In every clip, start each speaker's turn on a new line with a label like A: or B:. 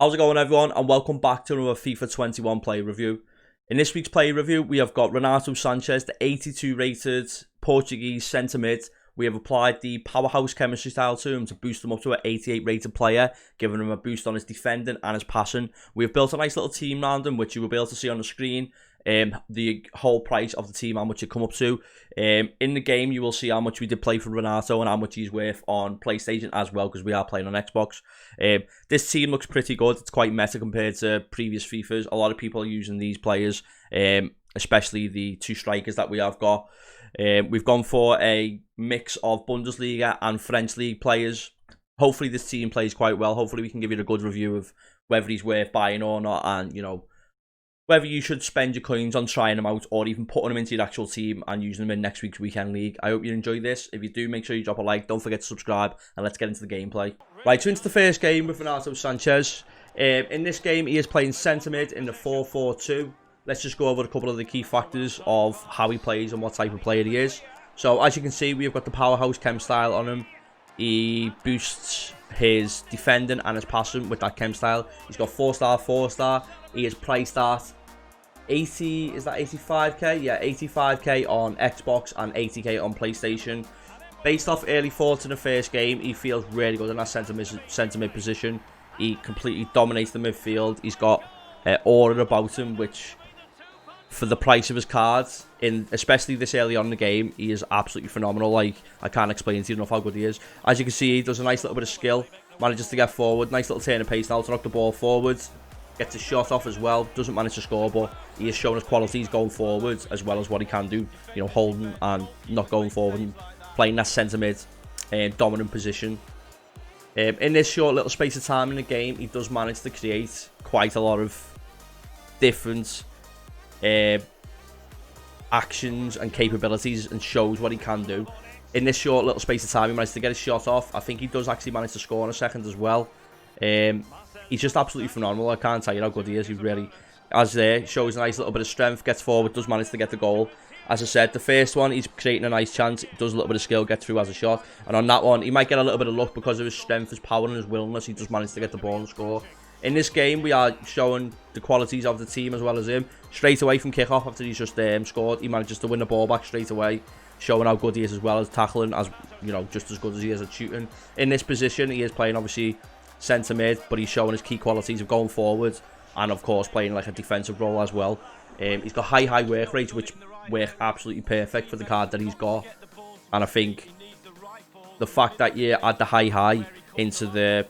A: How's it going, everyone, and welcome back to another FIFA 21 player review. In this week's player review, we have got Renato Sanches, the 82 rated Portuguese centre mid. We have applied the powerhouse chemistry style to him to boost him up to an 88 rated player, giving him a boost on his defending and his passing. We have built a nice little team around him, which you will be able to see on the screen. The whole price of the team, how much it come up to. In the game, you will see how much we did play for Renato and how much he's worth on PlayStation as well, because we are playing on Xbox. This team looks pretty good. It's quite meta compared to previous FIFAs. A lot of people are using these players, especially the two strikers that we have got. We've gone for a mix of Bundesliga and French League players. Hopefully this team plays quite well. Hopefully we can give you a good review of whether he's worth buying or not, and whether you should spend your coins on trying them out or even putting them into your actual team and using them in next week's weekend league. I hope you enjoy this. If you do, make sure you drop a like. Don't forget to subscribe, and let's get into the gameplay. Right, so into the first game with Renato Sanches. In this game, he is playing centre mid in the 4-4-2. Let's just go over a couple of the key factors of how he plays and what type of player he is. So as you can see, we've got the powerhouse chem style on him. He boosts his defending and his passing with that chem style. He's got 4-star, 4-star. He is priced at 80, is that 85k? Yeah, 85k on Xbox and 80k on PlayStation. Based off early thoughts in the first game, he feels really good in that centre mid position. He completely dominates the midfield. He's got aura about him, which, for the price of his cards, especially this early on in the game, he is absolutely phenomenal. Like, I can't explain to you enough how good he is. As you can see, he does a nice little bit of skill, manages to get forward, nice little turn of pace now to knock the ball forwards. Gets a shot off as well, doesn't manage to score, but he has shown his qualities going forwards as well as what he can do, holding and not going forward and playing that centre mid dominant position. In this short little space of time in the game, he does manage to create quite a lot of different actions and capabilities and shows what he can do. In this short little space of time, he managed to get a shot off. I think he does actually manage to score in a second as well. He's just absolutely phenomenal. I can't tell you how good he is. He really, shows a nice little bit of strength, gets forward, does manage to get the goal. As I said, the first one, he's creating a nice chance, does a little bit of skill, gets through as a shot. And on that one, he might get a little bit of luck because of his strength, his power and his willingness. He just managed to get the ball and score. In this game, we are showing the qualities of the team as well as him. Straight away from kickoff, after he's just scored, he manages to win the ball back straight away, showing how good he is as well as tackling, as just as good as he is at shooting. In this position, he is playing obviously centre mid, but he's showing his key qualities of going forward and of course playing like a defensive role as well. He's got high work rates, which work absolutely perfect for the card that he's got, and I think the fact that you add the high into the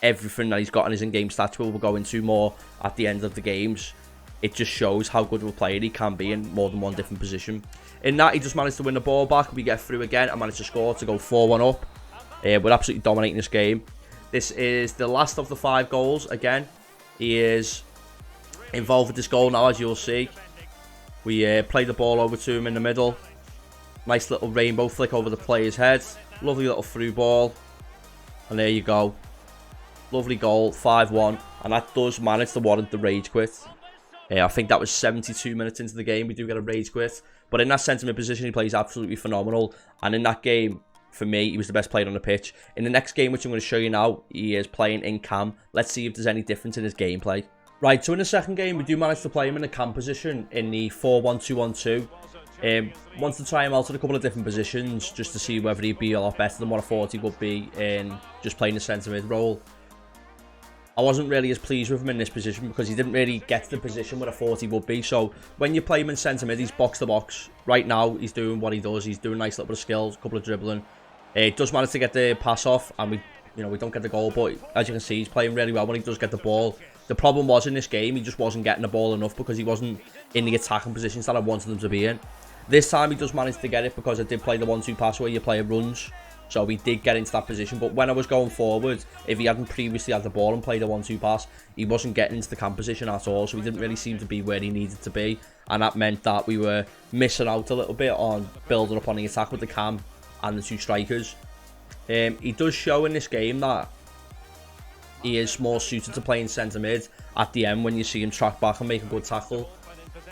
A: everything that he's got in his in-game stats, we'll go into more at the end of the games, it just shows how good of a player he can be in more than one different position. In that, he just managed to win the ball back, we get through again and managed to score to go 4-1 up. We're absolutely dominating this game. This is the last of the 5 goals. Again, he is involved with this goal now, as you'll see. We play the ball over to him in the middle. Nice little rainbow flick over the player's head. Lovely little through ball. And there you go. Lovely goal, 5-1. And that does manage to warrant the rage quit. I think that was 72 minutes into the game. We do get a rage quit. But in that centre mid position, he plays absolutely phenomenal. And in that game, for me, he was the best player on the pitch. In the next game, which I'm going to show you now, he is playing in cam. Let's see if there's any difference in his gameplay. Right, so in the second game, we do manage to play him in the cam position in the 4-1-2-1-2. Wanted to try him out in a couple of different positions just to see whether he'd be a lot better than what I thought he would be in just playing the centre mid role. I wasn't really as pleased with him in this position because he didn't really get to the position where I thought he would be. So when you play him in centre mid, he's box to box. Right now, he's doing what he does. He's doing a nice little bit of skills, a couple of dribbling. Does manage to get the pass off, and we don't get the goal, but as you can see, he's playing really well when he does get the ball. The problem was in this game, he just wasn't getting the ball enough because he wasn't in the attacking positions that I wanted him to be in. This time, he does manage to get it because I did play the 1-2 pass where your player runs, so he did get into that position. But when I was going forward, if he hadn't previously had the ball and played a 1-2 pass, he wasn't getting into the cam position at all, so he didn't really seem to be where he needed to be, and that meant that we were missing out a little bit on building up on the attack with the cam and the two strikers. He does show in this game that he is more suited to playing centre mid at the end when you see him track back and make a good tackle.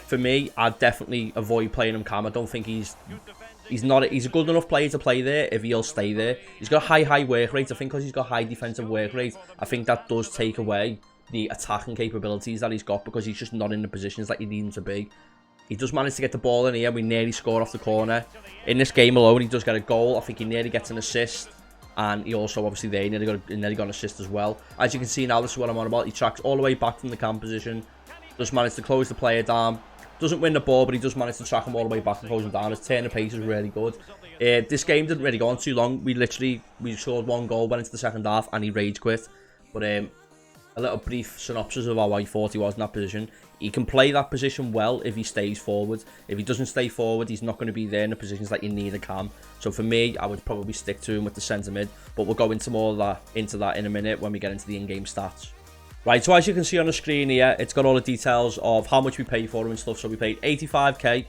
A: For me, I'd definitely avoid playing him cam. I don't think he's a good enough player to play there if he'll stay there. He's got a high work rate. I think because he's got high defensive work rate, I think that does take away the attacking capabilities that he's got, because he's just not in the positions that you need him to be. He does manage to get the ball in here. We nearly score off the corner. In this game alone, he does get a goal. I think he nearly gets an assist. And he also, obviously, there, he nearly got an assist as well. As you can see now, this is what I'm on about. He tracks all the way back from the cam position. Does manage to close the player down. Doesn't win the ball, but he does manage to track him all the way back and close him down. His turn of pace is really good. This game didn't really go on too long. We scored 1 goal, went into the second half, and he rage quit. But a little brief synopsis of how I thought he was in that position. He can play that position well if he stays forward. If he doesn't stay forward, he's not going to be there in the positions that you need a cam. So for me, I would probably stick to him with the centre mid. But we'll go into more of that in a minute when we get into the in-game stats. Right, so as you can see on the screen here, it's got all the details of how much we paid for him and stuff. So we paid 85k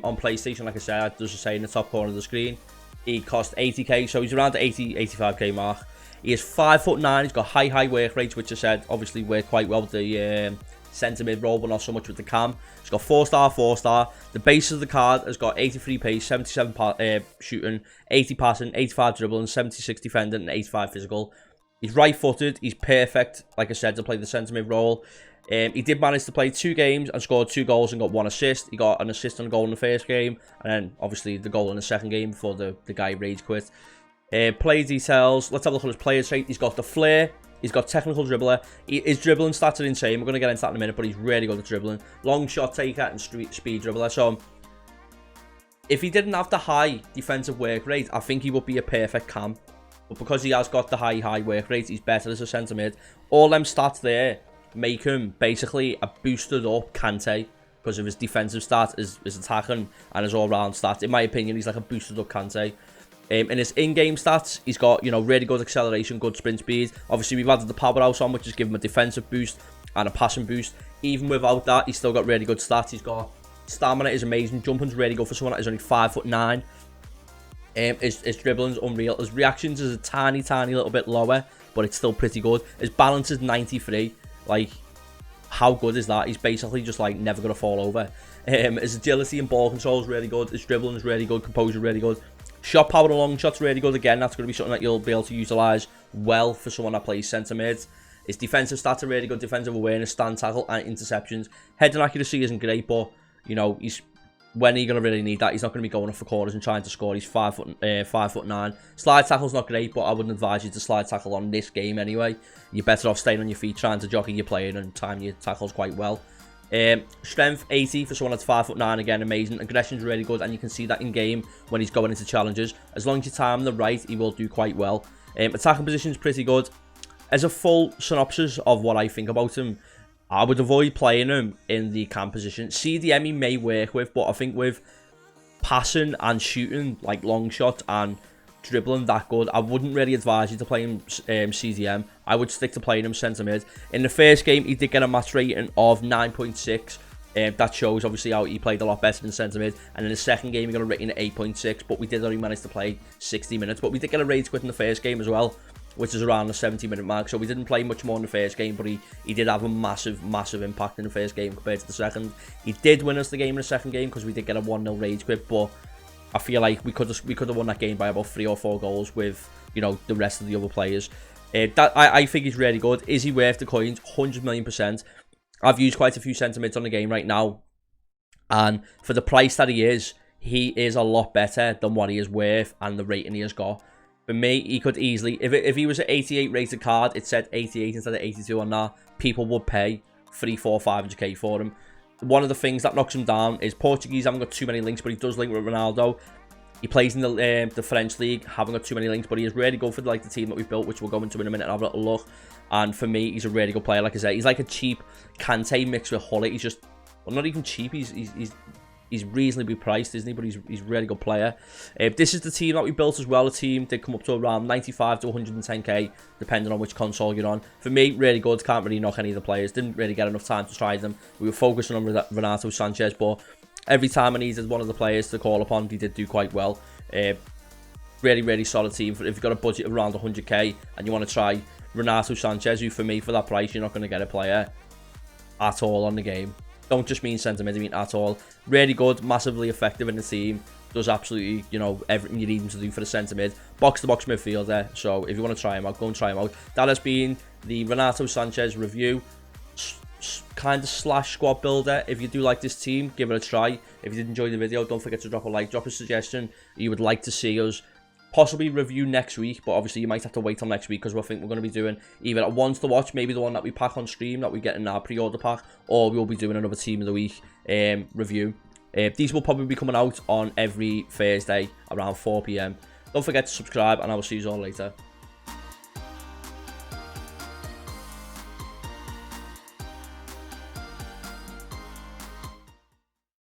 A: on PlayStation, like I said, does say in the top corner of the screen. He cost 80k, so he's around the 85k mark. He is 5'9", he's got high work rates, which I said obviously work quite well with the centre mid role, but not so much with the cam. He's got 4-star. The base of the card has got 83 pace, 77 shooting, 80 passing, 85 dribbling, 76 defending, and 85 physical. He's right-footed. He's perfect, like I said, to play the centre mid role. He did manage to play 2 games and scored 2 goals and got 1 assist. He got an assist and a goal in the first game, and then obviously the goal in the second game before the guy rage quit. Play details. Let's have a look at his player trait. He's got the flair. He's got technical dribbler. His dribbling stats are insane. We're going to get into that in a minute, but he's really good at dribbling. Long shot taker and speed dribbler. So if he didn't have the high defensive work rate, I think he would be a perfect cam. But because he has got the high work rate, he's better as a centre mid. All them stats there make him basically a boosted up Kante because of his defensive stats, his attacking, and his all-round stats. In my opinion, he's like a boosted up Kante. In his in-game stats, he's got, really good acceleration, good sprint speed. Obviously, we've added the powerhouse on, which has given him a defensive boost and a passing boost. Even without that, he's still got really good stats. He's got stamina is amazing. Jumping's really good for someone that is only 5'9". His dribbling's unreal. His reactions is a tiny little bit lower, but it's still pretty good. His balance is 93. Like, how good is that? He's basically just like never gonna fall over. His agility and ball control is really good. His dribbling is really good. Composure really good. Shot power and long shots really good. Again, that's going to be something that you'll be able to utilise well for someone that plays centre mid. His defensive stats are really good. Defensive awareness, stand tackle, and interceptions. Heading accuracy isn't great, but he's when are you going to really need that? He's not going to be going off for corners and trying to score. He's 5'9". Slide tackle's not great, but I wouldn't advise you to slide tackle on this game anyway. You're better off staying on your feet, trying to jockey your playing and time your tackles quite well. Strength 80 for someone that's 5'9", again amazing. Aggression's really good, and you can see that in game when he's going into challenges. As long as you time him the right, he will do quite well. Attacking position's pretty good. As a full synopsis of what I think about him, I would avoid playing him in the cam position. CDM he may work with, but I think with passing and shooting, like long shots and dribbling that good, I wouldn't really advise you to play him CDM. I would stick to playing him centre mid. In the first game, he did get a match rating of 9.6. That shows obviously how he played a lot better than centre mid. And in the second game, he got a rating of 8.6, but we did only manage to play 60 minutes. But we did get a rage quit in the first game as well, which is around the 70-minute mark. So we didn't play much more in the first game, but he did have a massive impact in the first game compared to the second. He did win us the game in the second game because we did get a 1-0 rage quit, but I feel like we could have won that game by about 3 or 4 goals with the rest of the other players. I think he's really good. Is he worth the coins? 100 million%. I've used quite a few centre mids on the game right now, and for the price that he is a lot better than what he is worth and the rating he has got. For me, he could easily, if he was an 88 rated card, it said 88 instead of 82 on that, people would pay 300, 400, 500k for him. One of the things that knocks him down is Portuguese haven't got too many links, but he does link with Ronaldo. He plays in the French league, haven't got too many links, but he is really good for the team that we've built, which we'll go into in a minute and have a little look. And for me, he's a really good player. Like I said, he's like a cheap Kante mixed with Hullet. He's just, well, not even cheap. He's reasonably priced, isn't he? But he's a really good player. This is the team that we built as well. The team did come up to around 95 to 110k, depending on which console you're on. For me, really good. Can't really knock any of the players. Didn't really get enough time to try them. We were focusing on Renato, Sanches, but every time I needed one of the players to call upon, he did do quite well. Really solid team. If you've got a budget of around 100k and you want to try Renato, Sanches, who for me, for that price, you're not going to get a player at all on the game. Don't just mean centre mid, I mean at all. Really good, massively effective in the team. does absolutely, you know, everything you need him to do for the centre mid. Box-to-box midfielder. So if you want to try him out, go and try him out. That has been the Renato Sanches review. Kind of slash squad builder. If you do like this team, give it a try. If you did enjoy the video, don't forget to drop a like, drop a suggestion you would like to see us possibly review next week, but obviously you might have to wait till next week because I think we're going to be doing either ones to watch, maybe the one that we pack on stream that we get in our pre-order pack, or we'll be doing another team of the week review. These will probably be coming out on every Thursday around 4 PM. Don't forget to subscribe, and I will see you all later.